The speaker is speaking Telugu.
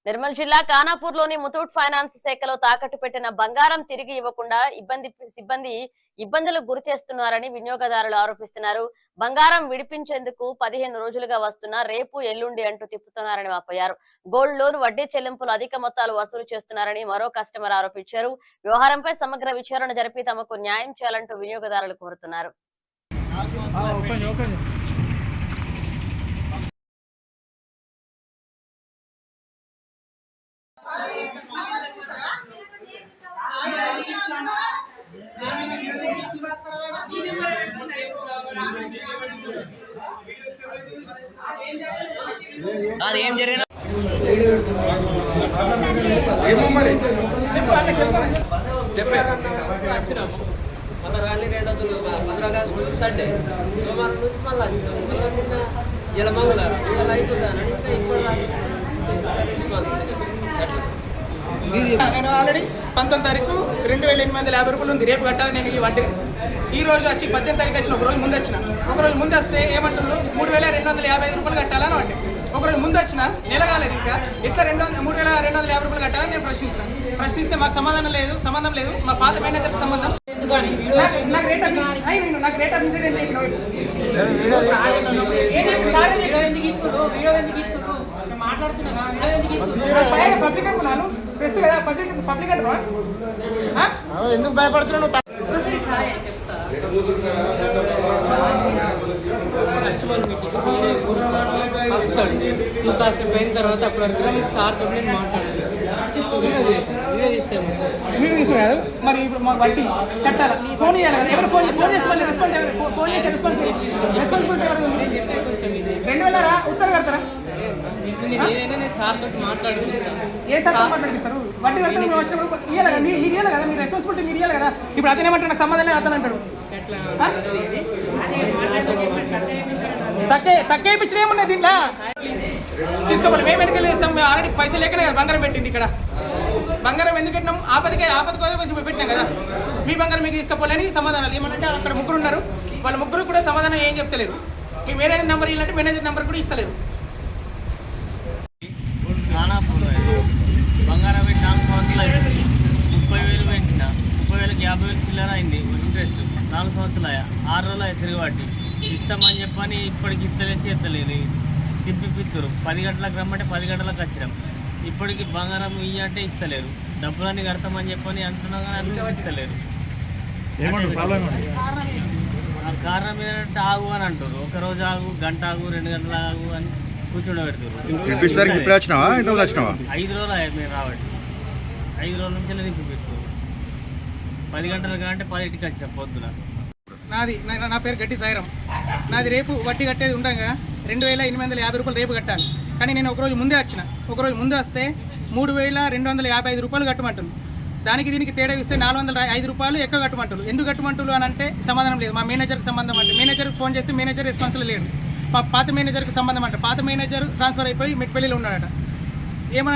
నిర్మల్ జిల్లా ఖానాపూర్లోని ముతూట్ ఫైనాన్స్ శాఖలో తాకట్టు పెట్టిన బంగారం తిరిగి ఇవ్వకుండా సిబ్బంది ఇబ్బందులకు గురి చేస్తున్నారని వినియోగదారులు ఆరోపిస్తున్నారు. బంగారం విడిపించేందుకు 15 రోజులుగా వస్తున్నా రేపు ఎల్లుండి అంటూ తిప్పుతున్నారని వాపోయారు. గోల్డ్ లోన్ వడ్డీ చెల్లింపులు అధిక మొత్తాలు వసూలు చేస్తున్నారని మరో కస్టమర్ ఆరోపించారు. వ్యవహారంపై సమగ్ర విచారణ జరిపి తమకు న్యాయం చేయాలంటూ వినియోగదారులు కోరుతున్నారు. ఏం జరిగిన చెప్పే మళ్ళీ ర్యాలీ 215 ఆగస్టు సండే సోమవారం నుంచి మళ్ళీ వచ్చినాం. మళ్ళీ నిన్న ఇలా మంగళవారం ఇలా అయిపోతానని ఇంకా ఇప్పుడు నేను ఆల్రెడీ 19 తారీఖు 2850 రూపాయలు ఉంది. రేపు కట్టాలి నేను ఈ వడ్డీ. ఈ రోజు వచ్చి 18 తారీఖు వచ్చిన ఒకరోజు ముందు వచ్చిన. ఒకరోజు ముందు వస్తే ఏమంటున్నారు 3255 రూపాయలు కట్టాలని అంటే ఒకరోజు ముందు వచ్చిన నెల కాలేదు. ఇంకా ఎట్లా 3250 రూపాయలు కట్టాలని నేను ప్రశ్నిస్తే మాకు సంబంధం లేదు. మా పాత మేనేజర్కి సంబంధం. నాకు రేట్ ఆఫ్ ఇంట్రెస్ట్ ఎంత చెప్పిన పబ్లిక్ అనుకున్నాను. ప్రెస్ కదా పబ్లిక్ అంటున్నా. ఎందుకు భయపడుతున్నావు? కస్టమర్ మీటింగ్ వస్తాడు. నువ్వు కాసేపు అయిన తర్వాత అప్పటి వరకు నీకు సార్తో నేను మాట్లాడాను. వీడియో తీసుకురా కాదు మరి. ఇప్పుడు మాకు వడ్డీ కట్టాలా? ఫోన్ చేయాలి కదా. ఎవరు ఫోన్ చేసి మళ్ళీ రెస్పాన్సిబిలిటీ ఎవరు? నేను చెప్పే కొంచెం ఇది 2000 ఉత్తరం కడతారా? మీకు నేను ఏదైనా నేను సార్తో మాట్లాడిపిస్తాను. ఏ సార్ మాట్లాడిస్తారు? వడ్డీ కడతారు. మేము వచ్చినప్పుడు ఇవ్వాలి కదా. మీరు ఇవ్వాలి కదా. మీరు రెస్పాన్సిబిలిటీ మీరు ఇవ్వాలి కదా. ఇప్పుడు అతనేమంటారు నాకు సంబంధం లేదు అతను అంటాడు. తక్కువ ఇప్పించిన ఏమున్నాయి దీంట్లో? తీసుకోవాలి. మేము వెనకాల చేస్తాం. మేము ఆల్రెడీ పైసలు లేకనే కదా బంగారం పెట్టింది ఇక్కడ. బంగారం ఎందుకు పెట్టినాం? ఆపద కోసం పెట్టినాం కదా. మీ బంగారం మీకు తీసుకోపోలేని సమాధానాలు ఏమనంటే అక్కడ ముగ్గురు ఉన్నారు. వాళ్ళ ముగ్గురు కూడా సమాధానం ఏం చెప్తలేదు. మీ మేనేజర్ నెంబర్ ఇవ్వాలంటే మేనేజర్ నెంబర్ కూడా ఇస్తలేదు. బంగారం పెట్టి 4 సంవత్సరాలు అయింది. 30,000 పెంచిన 30,000కి 50,000 చిల్లర అయింది ఇంట్రెస్ట్. 4 సంవత్సరాలు 6 రోజులు తిరిగిబట్టి ఇస్తామని చెప్పని ఇప్పటికి ఇస్తలేదు ఎత్తలేదు. తిప్పిస్తారు. 10 గంటలకు రమ్మంటే 10 గంటలకు వచ్చినాం. ఇప్పటికి బంగారం ఇయ్యంటే ఇస్తలేరు. డబ్బులన్నీ కడతామని చెప్పని అంటున్నా కానీ అది ఇస్తలేరు. కారణం ఏంటంటే ఆగు అని అంటారు. ఒక రోజు ఆగు, గంట ఆగు, 2 గంటలు ఆగు అని కూర్చోబెడతారు. 5 రోజులు మీరు రావట్టి 5 రోజుల నుంచి నింపిస్తారు. 10 గంటలకు అంటే 10కి వచ్చిన పొద్దున. నా పేరు గట్టి సాయిరాం. నాది రేపు వడ్డీ కట్టేది ఉండగా 2850 రూపాయలు రేపు కట్టాలి. కానీ నేను ఒకరోజు ముందే వచ్చిన. ఒకరోజు ముందే వస్తే 3255 రూపాయలు కట్టమంటారు. దానికి దీనికి తేడా చూస్తే 405 రూపాయలు ఎక్కువ కట్టమంటారు. ఎందుకు కట్టమంటారు అని అంటే సమాధానం లేదు. మా మేనేజర్కి సంబంధం అంటే మేనేజర్కి ఫోన్ చేస్తే మేనేజర్ రెస్పాన్సిబుల్ లేడు. పాత మేనేజర్కి సంబంధం అంటే పాత మేనేజర్ ట్రాన్స్ఫర్ అయిపోయి మెట్పల్లిలో ఉన్నాడట. ఏమనంటే